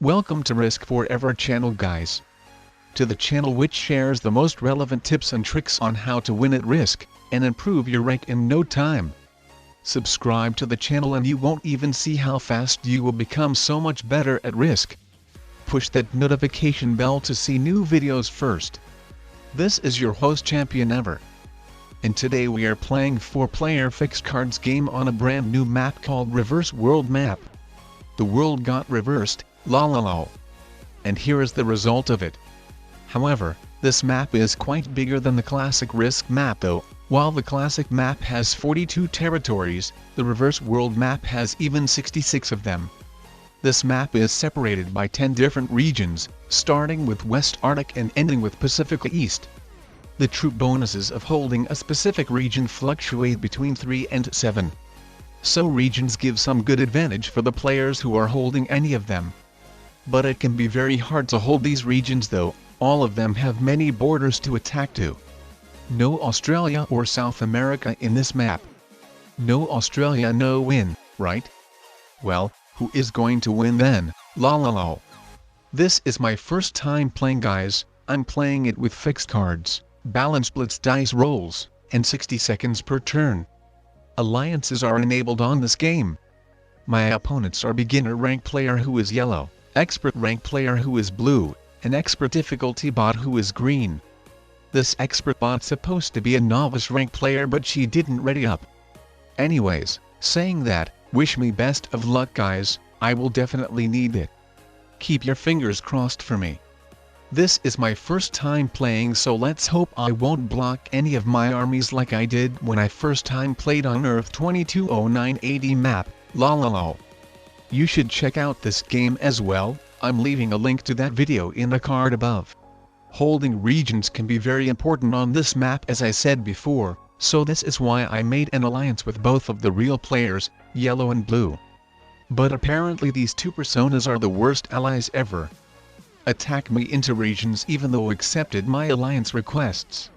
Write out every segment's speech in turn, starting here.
Welcome to Risk Forever channel, guys. To the channel which shares the most relevant tips and tricks on how to win at Risk and improve your rank in no time. Subscribe to the channel and you won't even see how fast you will become so much better at Risk. Push that notification bell to see new videos first. This is your host ChampionEver. And today we are playing 4-player fixed cards game on a brand new map called Reverse World Map. The world got reversed, lol. And here is the result of it. However, this map is quite bigger than the classic Risk map though. While the classic map has 42 territories, the Reverse World map has even 66 of them. This map is separated by 10 different regions, starting with West Arctic and ending with Pacific East. The troop bonuses of holding a specific region fluctuate between 3 and 7. So regions give some good advantage for the players who are holding any of them. But it can be very hard to hold these regions though, all of them have many borders to attack to. No Australia or South America in this map. No Australia, no win, right? Well, who is going to win then, lol. This is my first time playing, guys. I'm playing it with fixed cards, balanced blitz dice rolls, and 60 seconds per turn. Alliances are enabled on this game. My opponents are beginner rank player who is yellow, expert rank player who is blue, and expert difficulty bot who is green. This expert bot's supposed to be a novice rank player, but she didn't ready up. Anyways, saying that, wish me best of luck, guys. I will definitely need it. Keep your fingers crossed for me. This is my first time playing, so let's hope I won't block any of my armies like I did when I first time played on Earth 220980 map, lol. You should check out this game as well. I'm leaving a link to that video in the card above. Holding regions can be very important on this map, as I said before, so this is why I made an alliance with both of the real players, yellow and blue. But apparently these two personas are the worst allies ever. Attack me into regions even though accepted my alliance requests.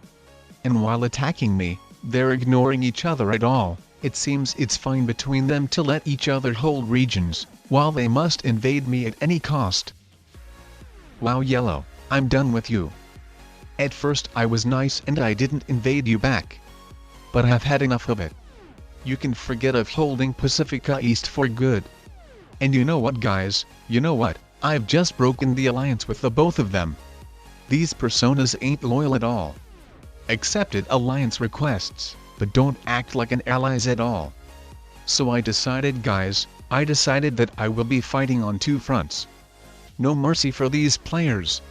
And while attacking me, they're ignoring each other at all. It seems it's fine between them to let each other hold regions, while they must invade me at any cost. Wow, yellow, I'm done with you. At first I was nice and I didn't invade you back. But I've had enough of it. You can forget of holding Pacifica East for good. And you know what, guys, you know what? I've just broken the alliance with the both of them. These personas ain't loyal at all. Accepted alliance requests, but don't act like an allies at all. So I decided, guys, that I will be fighting on two fronts. No mercy for these players.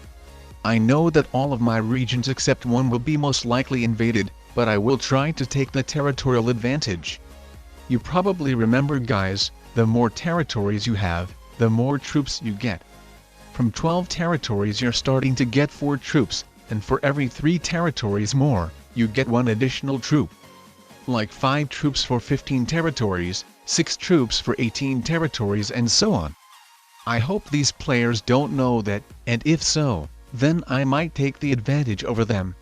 I know that all of my regions except one will be most likely invaded, but I will try to take the territorial advantage. You probably remember, guys, the more territories you have, the more troops you get. From 12 territories you're starting to get 4 troops, and for every 3 territories more, you get 1 additional troop. Like 5 troops for 15 territories, 6 troops for 18 territories, and so on. I hope these players don't know that, and if so, then I might take the advantage over them.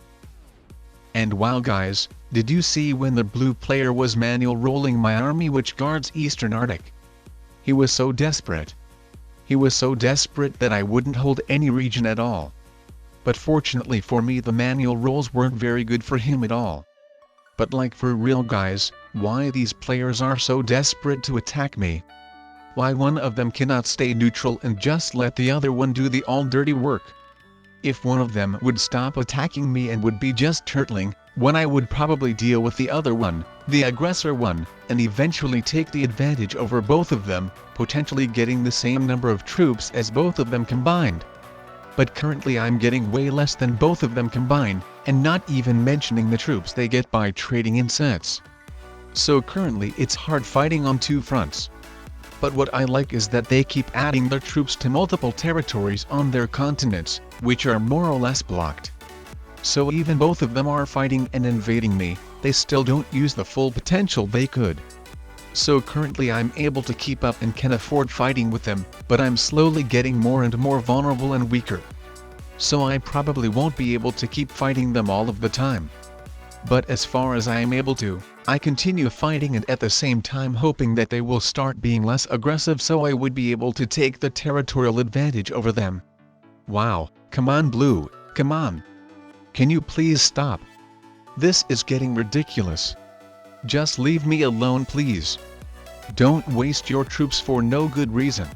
And wow, guys, did you see when the blue player was manual rolling my army which guards Eastern Arctic? He was so desperate. He was so desperate that I wouldn't hold any region at all. But fortunately for me the manual rolls weren't very good for him at all. But like for real, guys, why these players are so desperate to attack me? Why one of them cannot stay neutral and just let the other one do the all dirty work? If one of them would stop attacking me and would be just turtling, when I would probably deal with the other one, the aggressor one, and eventually take the advantage over both of them, potentially getting the same number of troops as both of them combined. But currently I'm getting way less than both of them combined, and not even mentioning the troops they get by trading in sets. So currently it's hard fighting on two fronts. But what I like is that they keep adding their troops to multiple territories on their continents, which are more or less blocked. So even both of them are fighting and invading me, they still don't use the full potential they could. So currently I'm able to keep up and can afford fighting with them, but I'm slowly getting more and more vulnerable and weaker. So I probably won't be able to keep fighting them all of the time. But as far as I am able to, I continue fighting and at the same time hoping that they will start being less aggressive so I would be able to take the territorial advantage over them. Wow, come on blue, come on. Can you please stop? This is getting ridiculous. Just leave me alone please. Don't waste your troops for no good reason.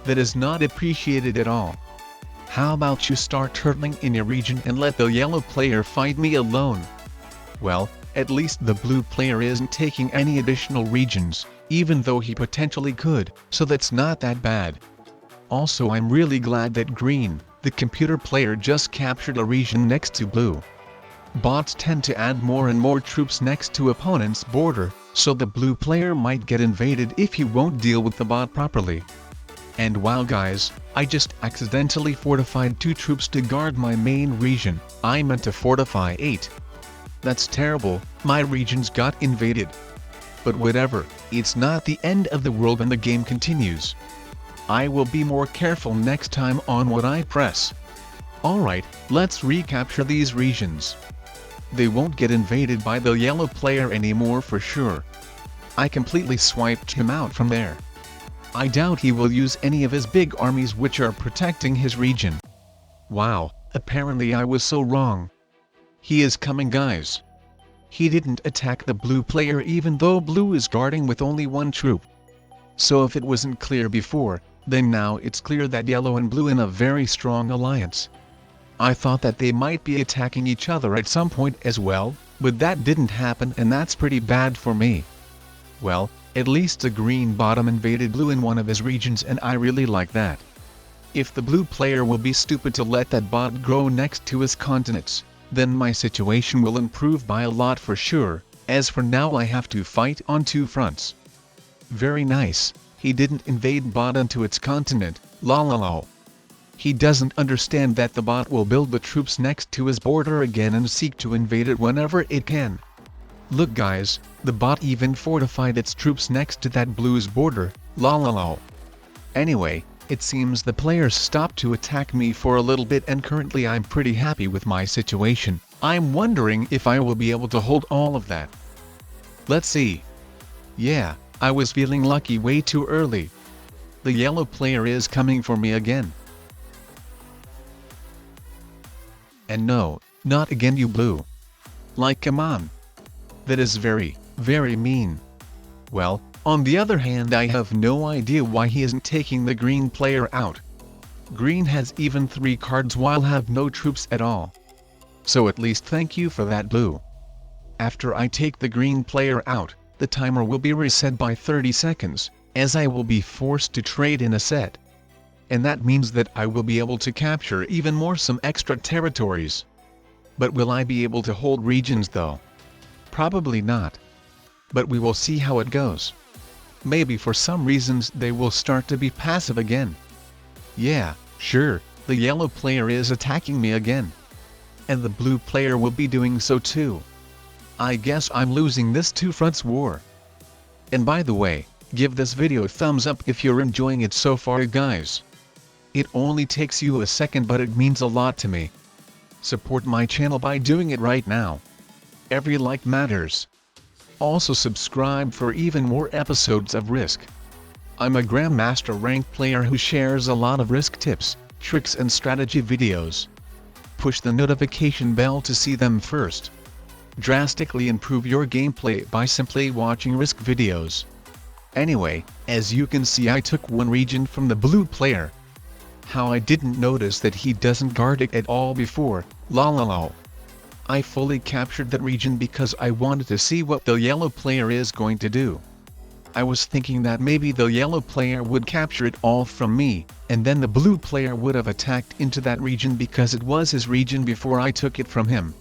That is not appreciated at all. How about you start turtling in your region and let the yellow player fight me alone? Well, at least the blue player isn't taking any additional regions, even though he potentially could, so that's not that bad. Also I'm really glad that green, the computer player just captured a region next to blue. Bots tend to add more and more troops next to opponent's border, so the blue player might get invaded if he won't deal with the bot properly. And wow guys, I just accidentally fortified 2 troops to guard my main region. I meant to fortify 8. That's terrible, my regions got invaded. But whatever, it's not the end of the world and the game continues. I will be more careful next time on what I press. Alright, let's recapture these regions. They won't get invaded by the yellow player anymore for sure. I completely swiped him out from there. I doubt he will use any of his big armies which are protecting his region. Wow, apparently I was so wrong. He is coming guys. He didn't attack the blue player even though blue is guarding with only 1 troop. So if it wasn't clear before, then now it's clear that yellow and blue in a very strong alliance. I thought that they might be attacking each other at some point as well, but that didn't happen and that's pretty bad for me. Well, at least the green bottom invaded blue in one of his regions and I really like that. If the blue player will be stupid to let that bot grow next to his continents, then my situation will improve by a lot for sure. As for now I have to fight on 2 fronts. Very nice, he didn't invade bot onto its continent, lol. He doesn't understand that the bot will build the troops next to his border again and seek to invade it whenever it can. Look guys, the bot even fortified its troops next to that blue's border, lol. Anyway, it seems the players stopped to attack me for a little bit and currently I'm pretty happy with my situation. I'm wondering if I will be able to hold all of that. Let's see. Yeah, I was feeling lucky way too early. The yellow player is coming for me again. And no, not again you blue. Like come on. That is very, very mean. Well, on the other hand I have no idea why he isn't taking the green player out. Green has even 3 cards while have no troops at all. So at least thank you for that blue. After I take the green player out, the timer will be reset by 30 seconds, as I will be forced to trade in a set. And that means that I will be able to capture even more some extra territories. But will I be able to hold regions though? Probably not. But we will see how it goes. Maybe for some reasons they will start to be passive again. Yeah, sure, the yellow player is attacking me again. And the blue player will be doing so too. I guess I'm losing this 2 fronts war. And by the way, give this video a thumbs up if you're enjoying it so far guys. It only takes you a second but it means a lot to me. Support my channel by doing it right now. Every like matters. Also subscribe for even more episodes of Risk. I'm a Grandmaster ranked player who shares a lot of Risk tips, tricks and strategy videos. Push the notification bell to see them first. Drastically improve your gameplay by simply watching Risk videos. Anyway, as you can see I took 1 region from the blue player. How I didn't notice that he doesn't guard it at all before, lol. I fully captured that region because I wanted to see what the yellow player is going to do. I was thinking that maybe the yellow player would capture it all from me, and then the blue player would have attacked into that region because it was his region before I took it from him.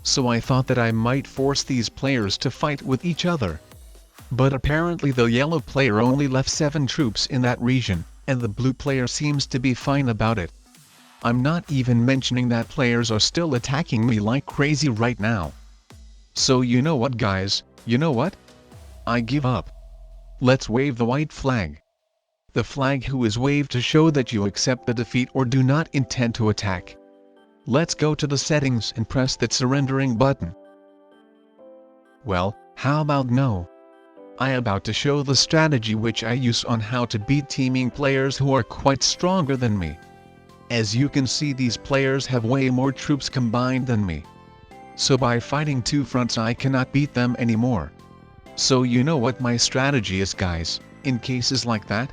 So I thought that I might force these players to fight with each other. But apparently the yellow player only left 7 troops in that region, and the blue player seems to be fine about it. I'm not even mentioning that players are still attacking me like crazy right now. So you know what guys, you know what? I give up. Let's wave the white flag. The flag who is waved to show that you accept the defeat or do not intend to attack. Let's go to the settings and press that surrendering button. Well, how about no? I about to show the strategy which I use on how to beat teaming players who are quite stronger than me. As you can see, these players have way more troops combined than me. So by fighting two fronts I cannot beat them anymore. So you know what my strategy is, guys, in cases like that?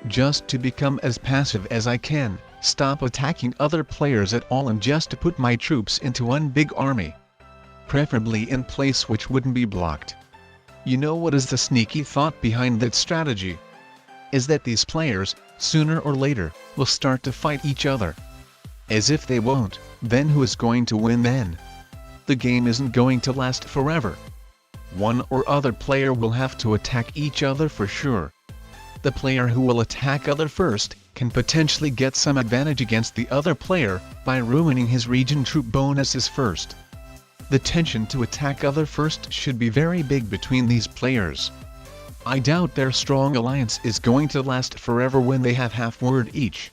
Just to become as passive as I can, stop attacking other players at all, and just to put my troops into one big army. Preferably in place which wouldn't be blocked. You know what is the sneaky thought behind that strategy? Is that these players, sooner or later, will start to fight each other. As if they won't, then who is going to win then? The game isn't going to last forever. One or other player will have to attack each other for sure. The player who will attack other first can potentially get some advantage against the other player by ruining his region troop bonuses first. The tension to attack other first should be very big between these players. I doubt their strong alliance is going to last forever when they have half word each.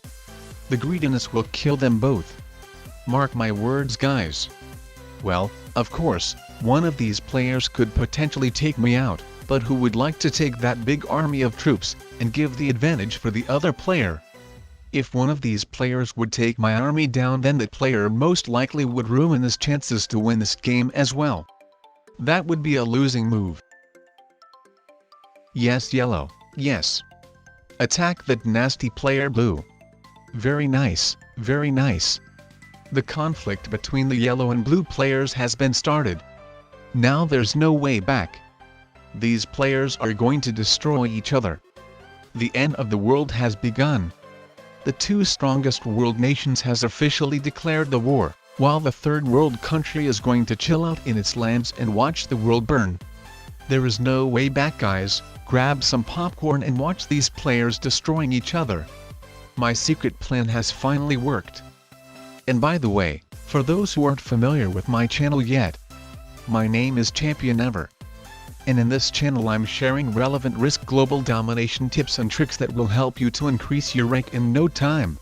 The greediness will kill them both. Mark my words, guys. Well, of course, one of these players could potentially take me out, but who would like to take that big army of troops and give the advantage for the other player? If one of these players would take my army down, then that player most likely would ruin his chances to win this game as well. That would be a losing move. Yes, yellow, yes. Attack that nasty player blue. Very nice, very nice. The conflict between the yellow and blue players has been started. Now there's no way back. These players are going to destroy each other. The end of the world has begun. The two strongest world nations has officially declared the war, while the third world country is going to chill out in its lands and watch the world burn. There is no way back, guys. Grab some popcorn and watch these players destroying each other. My secret plan has finally worked. And by the way, for those who aren't familiar with my channel yet, my name is ChampionEver. And in this channel I'm sharing relevant risk global domination tips and tricks that will help you to increase your rank in no time.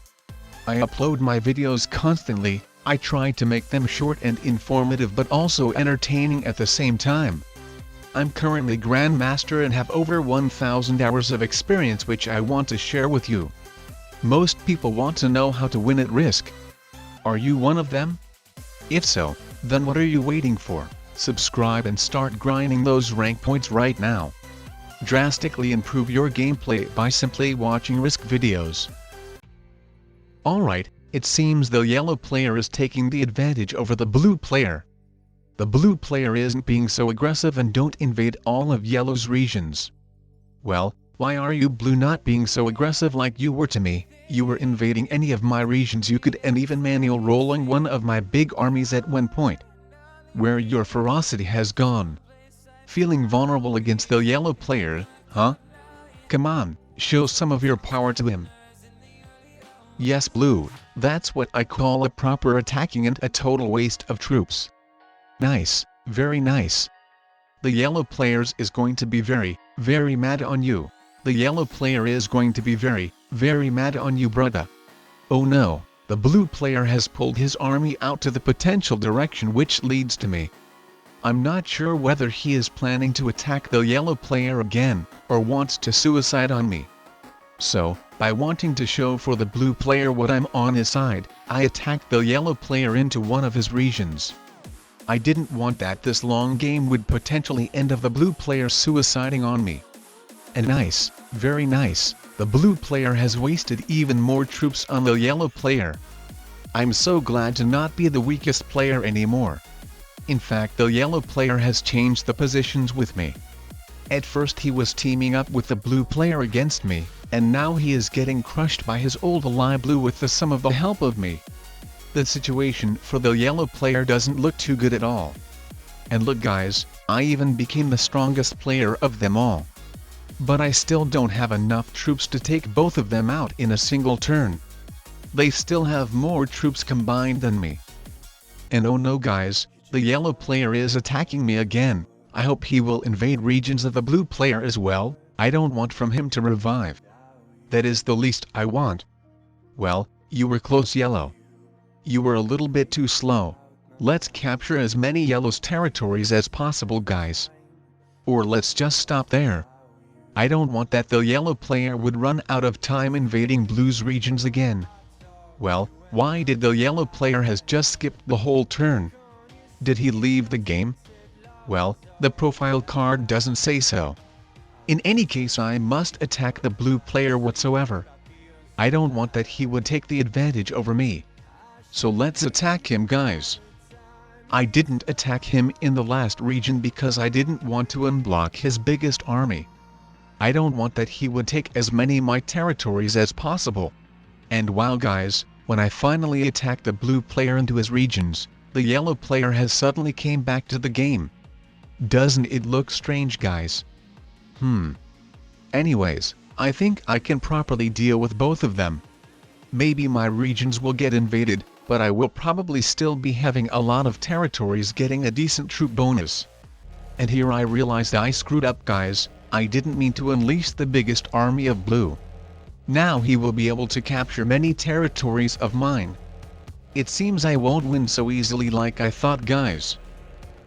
I upload my videos constantly. I try to make them short and informative but also entertaining at the same time. I'm currently Grandmaster and have over 1,000 hours of experience which I want to share with you. Most people want to know how to win at risk. Are you one of them? If so, then what are you waiting for? Subscribe and start grinding those rank points right now. Drastically improve your gameplay by simply watching risk videos. Alright, it seems the yellow player is taking the advantage over the blue player. The blue player isn't being so aggressive and don't invade all of yellow's regions. Well, why are you blue not being so aggressive like you were to me? You were invading any of my regions you could and even manual rolling one of my big armies at one point. Where your ferocity has gone. Feeling vulnerable against the yellow player, huh? Come on, show some of your power to him. Yes, blue, that's what I call a proper attacking and a total waste of troops. Nice, very nice. The yellow players is going to be very, very mad on you. The yellow player is going to be very, very mad on you, brother. Oh no. The blue player has pulled his army out to the potential direction which leads to me. I'm not sure whether he is planning to attack the yellow player again, or wants to suicide on me. So, by wanting to show for the blue player what I'm on his side, I attacked the yellow player into one of his regions. I didn't want that this long game would potentially end of the blue player suiciding on me. And nice, very nice, the blue player has wasted even more troops on the yellow player. I'm so glad to not be the weakest player anymore. In fact, the yellow player has changed the positions with me. At first he was teaming up with the blue player against me, and now he is getting crushed by his old ally blue with some of the help of me. The situation for the yellow player doesn't look too good at all. And look, guys, I even became the strongest player of them all. But I still don't have enough troops to take both of them out in a single turn. They still have more troops combined than me. And oh no, guys, the yellow player is attacking me again. I hope he will invade regions of the blue player as well. I don't want from him to revive. That is the least I want. Well, you were close, yellow. You were a little bit too slow. Let's capture as many yellow's territories as possible, guys. Or let's just stop there. I don't want that the yellow player would run out of time invading blue's regions again. Well, why did the yellow player has just skipped the whole turn? Did he leave the game? Well, the profile card doesn't say so. In any case, I must attack the blue player whatsoever. I don't want that he would take the advantage over me. So let's attack him, guys. I didn't attack him in the last region because I didn't want to unblock his biggest army. I don't want that he would take as many my territories as possible. And wow, guys, when I finally attacked the blue player into his regions, the yellow player has suddenly came back to the game. Doesn't it look strange, guys? Anyways, I think I can properly deal with both of them. Maybe my regions will get invaded, but I will probably still be having a lot of territories getting a decent troop bonus. And here I realized I screwed up, guys. I didn't mean to unleash the biggest army of blue. Now he will be able to capture many territories of mine. It seems I won't win so easily like I thought, guys.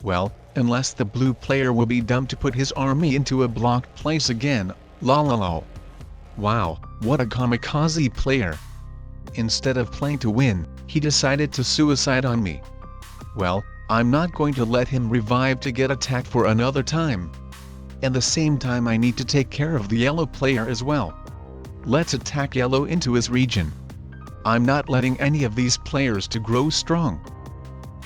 Well, unless the blue player will be dumb to put his army into a blocked place again, lol. Wow, what a kamikaze player. Instead of playing to win, he decided to suicide on me. Well, I'm not going to let him revive to get attacked for another time. At the same time, I need to take care of the yellow player as well. Let's attack yellow into his region. I'm not letting any of these players to grow strong.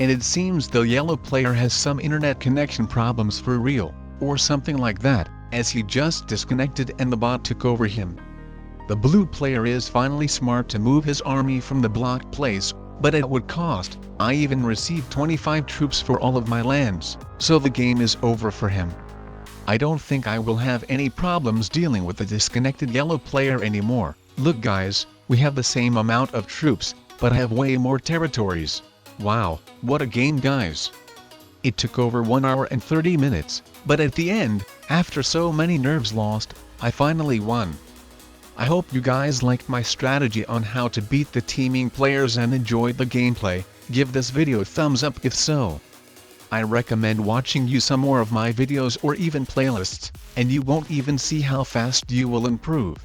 And it seems the yellow player has some internet connection problems for real, or something like that, as he just disconnected and the bot took over him. The blue player is finally smart to move his army from the blocked place, but at what cost? I even received 25 troops for all of my lands, so the game is over for him. I don't think I will have any problems dealing with the disconnected yellow player anymore. Look, guys, we have the same amount of troops, but I have way more territories. Wow, what a game, guys. It took over 1 hour and 30 minutes, but at the end, after so many nerves lost, I finally won. I hope you guys liked my strategy on how to beat the teaming players and enjoyed the gameplay. Give this video a thumbs up if so. I recommend watching you some more of my videos or even playlists, and you won't even see how fast you will improve.